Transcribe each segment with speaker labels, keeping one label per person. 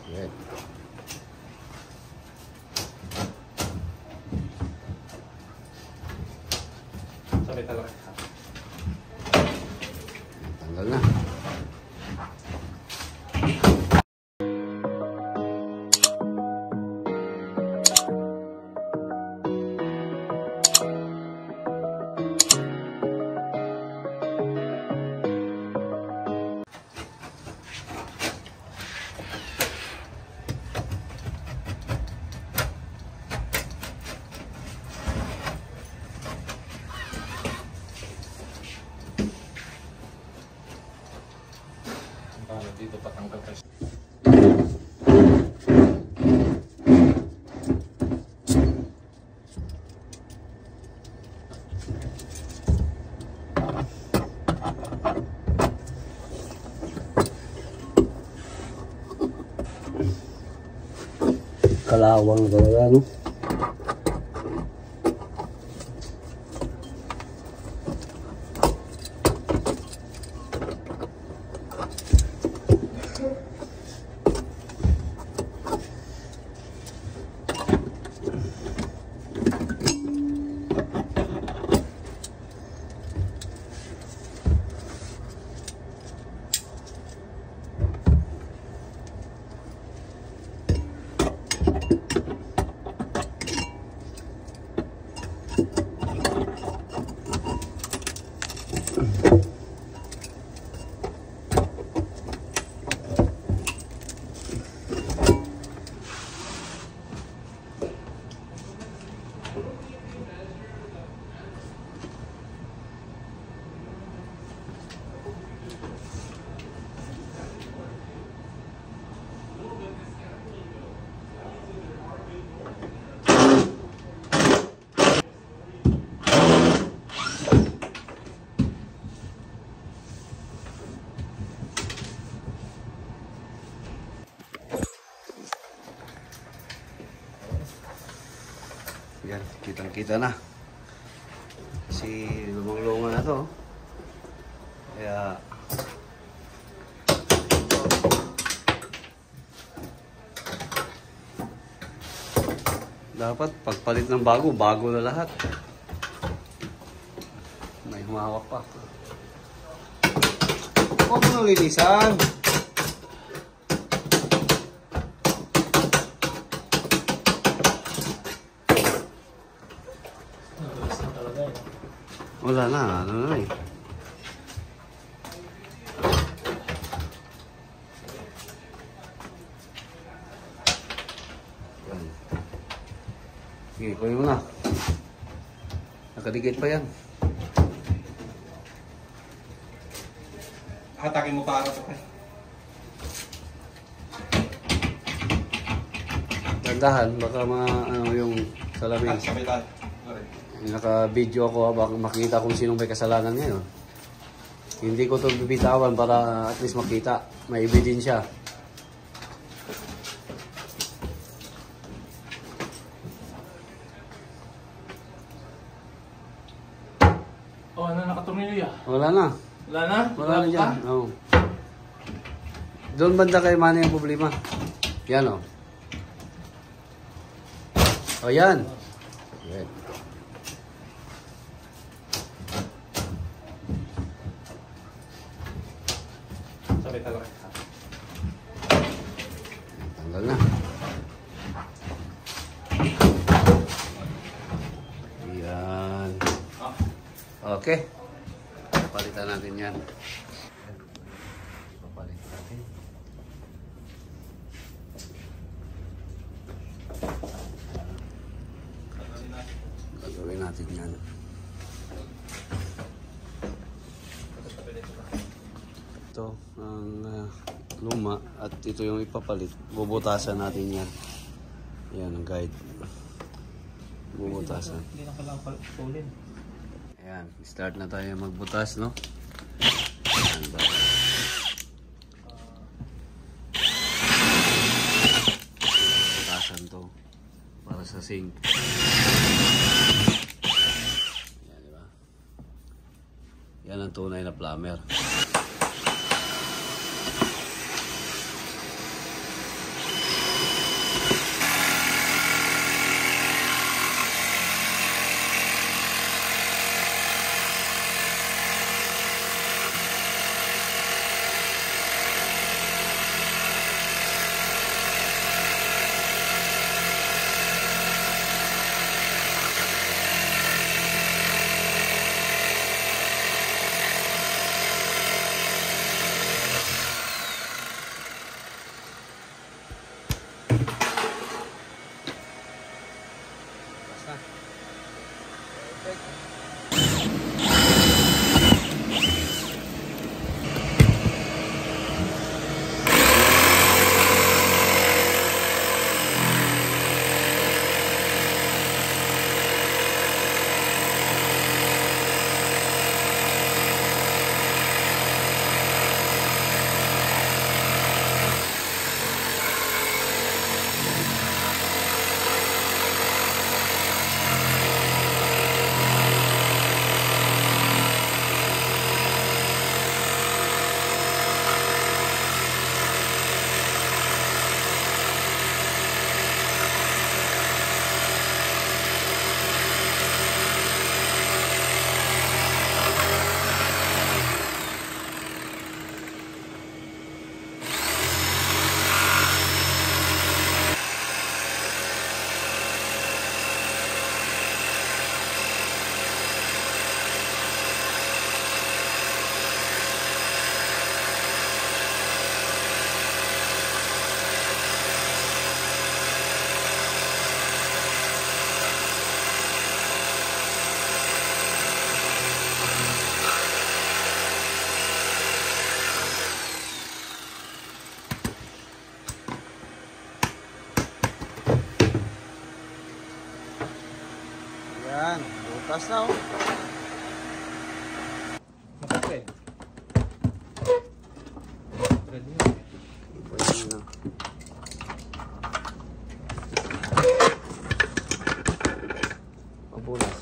Speaker 1: Yan.
Speaker 2: Sabay talaga.
Speaker 1: Tanggal na.
Speaker 2: Dito patanggal kasi.
Speaker 1: Kalawang talaga, no? Yan, kitang-kita na. Kasi lumang-lungan na to. Kaya dapat pagpalit ng bago, bago na lahat. May humawak pa. Huwag mo nang linisan. Wala na, ano na eh. Sige, kunin mo na. Nakadikit pa yan.
Speaker 2: Hatakin mo para sa
Speaker 1: Dandahan, baka ano yung salamin.
Speaker 2: sabay tayo.
Speaker 1: Naka-video ako baka makita kung sinong may kasalanan ngayon. Hindi ko ito bibitawan para at least makita. May ebidensya.
Speaker 2: Oh, ano nakatumili ah?
Speaker 1: Wala na.
Speaker 2: Wala na?
Speaker 1: Wala na dyan. Oh. Doon banda kay Manny yung problema. Yan o. Oh. O yan. Yan.
Speaker 2: Sabay talaga.
Speaker 1: Tanggal na. Yan. Okay. Palitan natin yan. Papalitan natin. Gagawin natin yan. Ito ang luma at ito yung ipapalit. Bubutasan natin yan. Yan ang guide. Bubutasan.
Speaker 2: Hindi na kailangan pulin.
Speaker 1: Ayan, start na tayo magbutas, no? Ayan ba? Butasan to para sa sink. Ayan, diba? Yan ang tunay na plumber.
Speaker 3: Taas na oh.
Speaker 2: Nakapre. Ready na.
Speaker 1: Pwede na. Mabulas.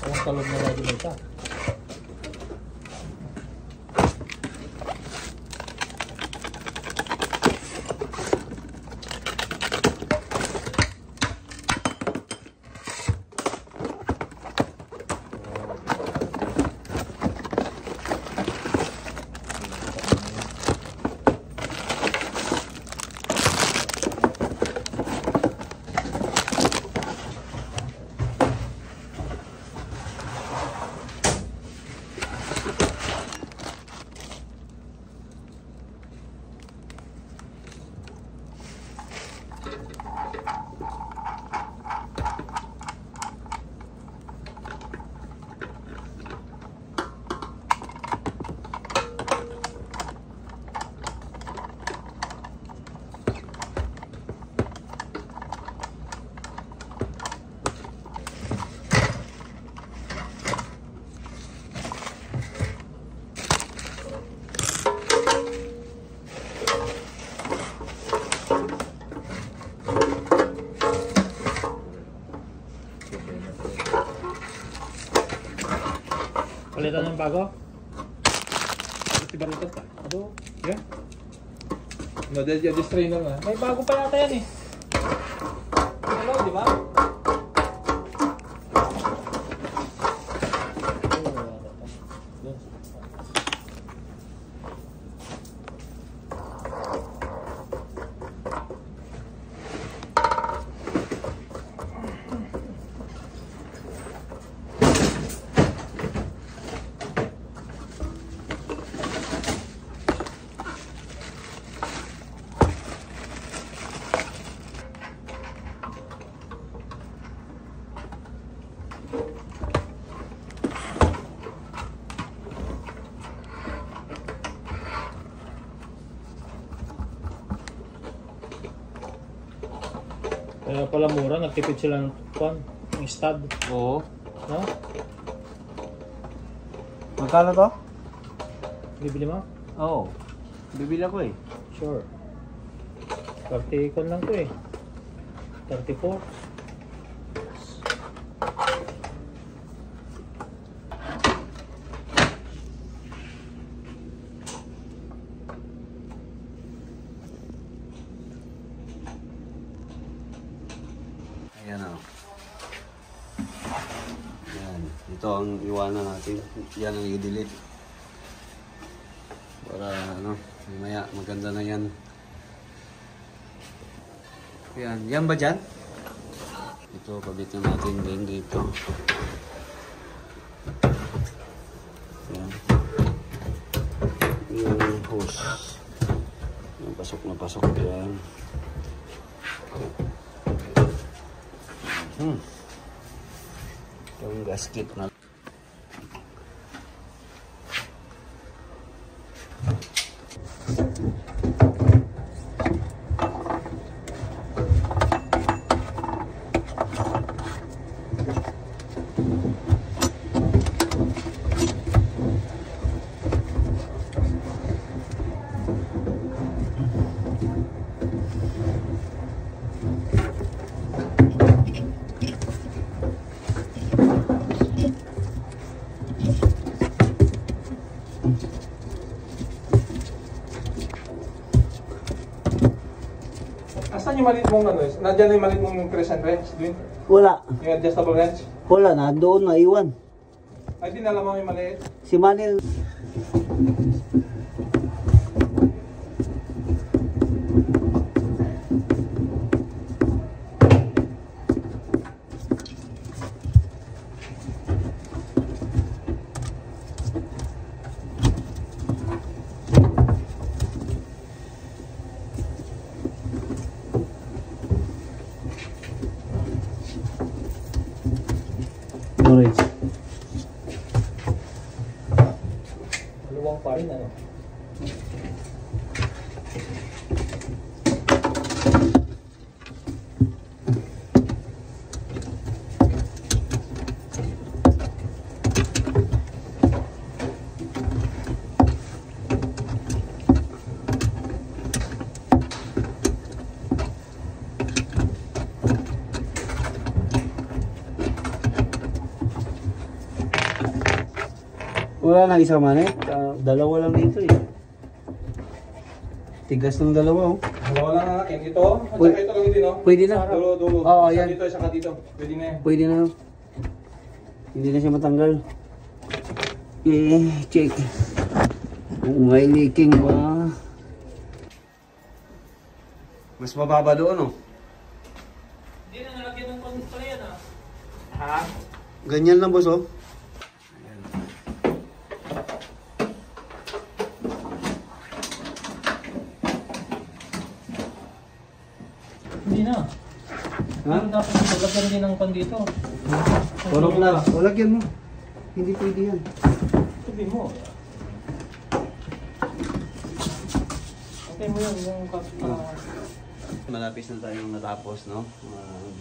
Speaker 2: Ang talog na lagi nito. Palitan ng bago? Ito balitan pa. Ado? Yeah? No, this trainer na. May bago pa yata yan eh. Hello, di ba? Kaya pala mura, nagtipid sila ng stud.
Speaker 3: Oo.
Speaker 2: No?
Speaker 3: Magkano to?
Speaker 2: Bibili mo?
Speaker 3: Oo. Bibili ako eh.
Speaker 2: Sure. 30 kon lang to eh. 34.
Speaker 1: Ayan o. Ayan. Ito ang iwanan natin. Yan ang i-delete. Para ano, mamaya maganda na yan. Ayan. Yan ba dyan? Ito, kabitin natin din dito. Ayan. Yung hose. Yung pasok na pasok yan. Yung gasket na.
Speaker 2: Asan yung maliit mong ano? Nandiyan na yung maliit mong crescent wrench? Doon?
Speaker 4: Wala.
Speaker 2: Yung adjustable wrench?
Speaker 4: Wala na. Doon na iwan.
Speaker 2: Ay, dinala mo yung maliit?
Speaker 4: Si Manil.
Speaker 2: rin, ano?
Speaker 4: Wala nang isang manik. Dalawa lang dito eh. Tigas ng dalawa oh.
Speaker 2: Dalawa lang ang akin. Ito, at saka ito lang din, no?
Speaker 4: Pwede na.
Speaker 2: Dulo.
Speaker 4: Oo,
Speaker 2: Isa
Speaker 4: yan.
Speaker 2: dito, saka dito. Pwede na yan.
Speaker 4: Pwede na. Hindi na siya matanggal. Check. Kung may leaking ba.
Speaker 1: Mas mababa doon, oh.
Speaker 2: Hindi na nalagyan ng kondensor yan, ah. Ha?
Speaker 1: Ganyan lang, boss, oh.
Speaker 2: Hindi na.
Speaker 4: Ha?
Speaker 2: Pero dapat nalagyan din ng dito.
Speaker 4: Puro plus. Walagyan mo. Hindi pwede yan.
Speaker 2: Sabi mo. Okay mo yun, yung
Speaker 1: Malapis na tayong natapos, no?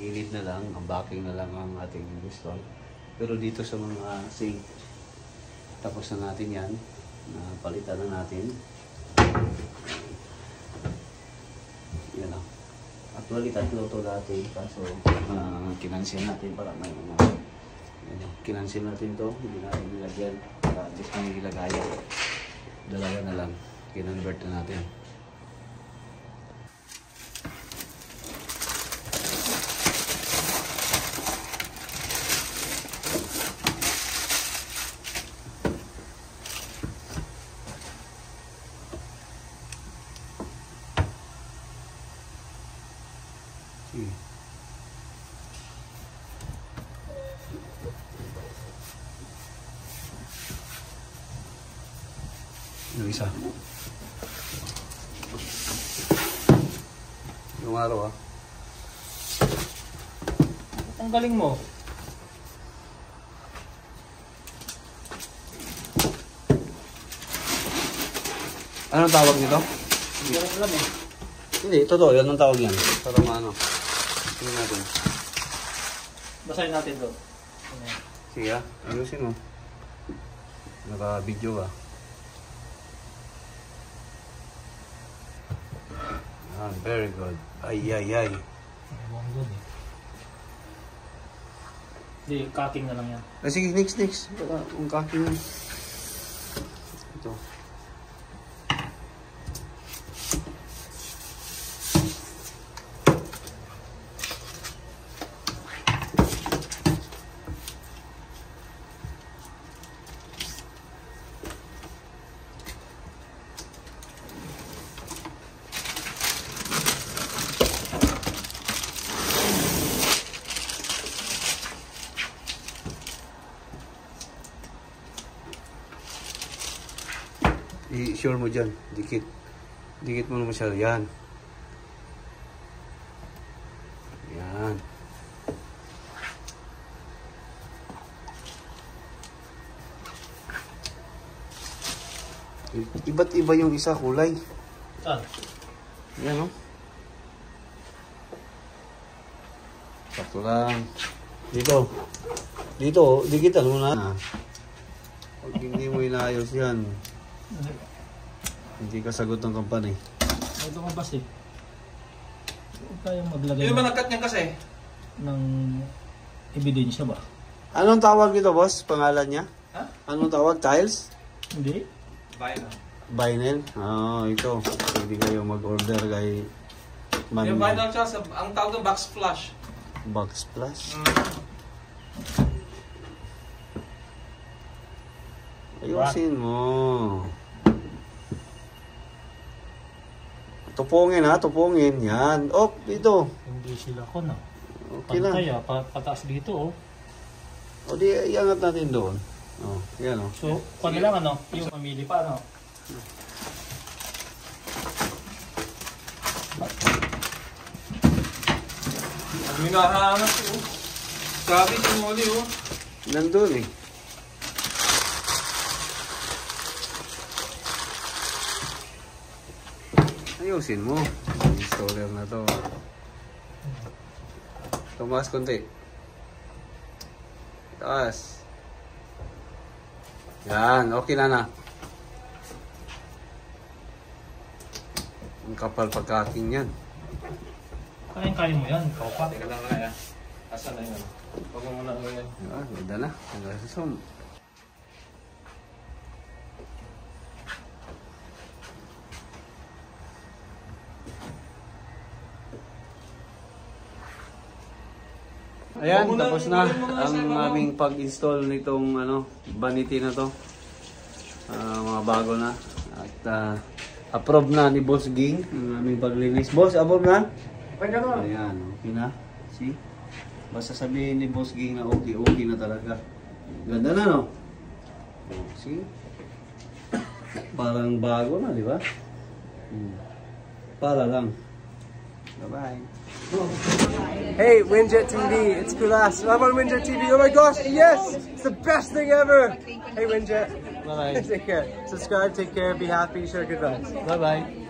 Speaker 1: Gilid na lang, ang backing na lang ang ating install. Pero dito sa mga sink, tapos na natin yan. Palitan na natin. Yan o. Actually, tatlo to dati. Kaso, kinansil natin para may kinansil natin to. Hindi natin nilagyan. Para at least may ilagayan. Dalawa na lang. Kinonvert na natin. Yung isa. Yung araw, ah.
Speaker 2: Ang galing mo.
Speaker 1: Anong tawag nito?
Speaker 2: Hindi ko alam eh.
Speaker 1: Hindi, totoo. Yan ang tawag yan. Para maano. Tingnan natin.
Speaker 2: Basahin natin doon.
Speaker 1: Sige, ah. Ayusin mo. Naka-video ka. Very good. Ay.
Speaker 2: Ang good eh. Hindi, cutting na lang yan.
Speaker 1: Ah, sige, next. Ang cutting yan. Ito. I-sure mo dyan. Dikit. Dikit mo na masyado. Yan. Yan. Iba't iba yung isa kulay.
Speaker 2: Saan?
Speaker 1: Yan, no? Sakto lang. Dito. Dito, dikitan mo na. Pag hindi mo inayos yan, hindi ka sagot ng company.
Speaker 2: Ay, lumabas eh. Huwag tayong maglagay
Speaker 3: Hindi naman nag-cut niyan kasi.
Speaker 2: ng ebidensya ba?
Speaker 1: Anong tawag nito, boss? Pangalan niya?
Speaker 3: Ha?
Speaker 1: Anong tawag? Tiles?
Speaker 2: Hindi.
Speaker 3: Vinyl.
Speaker 1: Vinyl? Oo, ito. Pwede kayo mag-order kay
Speaker 3: Yung vinyl siya, ang tawag ng box flush.
Speaker 1: Box Plus. Ayusin mo. Tupungin ha, tupungin. Yan. Oh, dito.
Speaker 2: Hindi sila ko na.
Speaker 1: Okay na.
Speaker 2: Pantay ah, pataas dito oh.
Speaker 1: O di, iangat natin doon. Oh, yan oh.
Speaker 2: So, kung lang ano, yung mamili pa ano.
Speaker 3: Ang minahanap ko. Sabi si Molly oh.
Speaker 1: Nandun eh. Ayusin mo. Installer na to. Tumaas konti. Taas. Yan, okay na. Ang kapal pagkaking yan.
Speaker 2: Kain mo yan, ikaw pa.
Speaker 3: Teka lang nga yan. Asan na yun? Huwag mo muna ano yan.
Speaker 1: Ganda na. Hanggang sa som. Ayan, tapos na ang aming pag-install nitong vanity na to. Mga bago na. At approve na ni Boss Ging ang aming paglinis. Boss, approve na? Ayan, okay na. See? Basta sabihin ni Boss Ging na okay na talaga. Ganda na, no? See? Parang bago na, di ba? Para lang. Bye-bye.
Speaker 4: Hey, Winjet TV, it's Kulas. I'm on Winjet TV. Oh my gosh, yes! It's the best thing ever! Hey, Winjet.
Speaker 1: Bye-bye.
Speaker 4: Take care. Subscribe, take care, be happy, share good vibes.
Speaker 1: Bye-bye.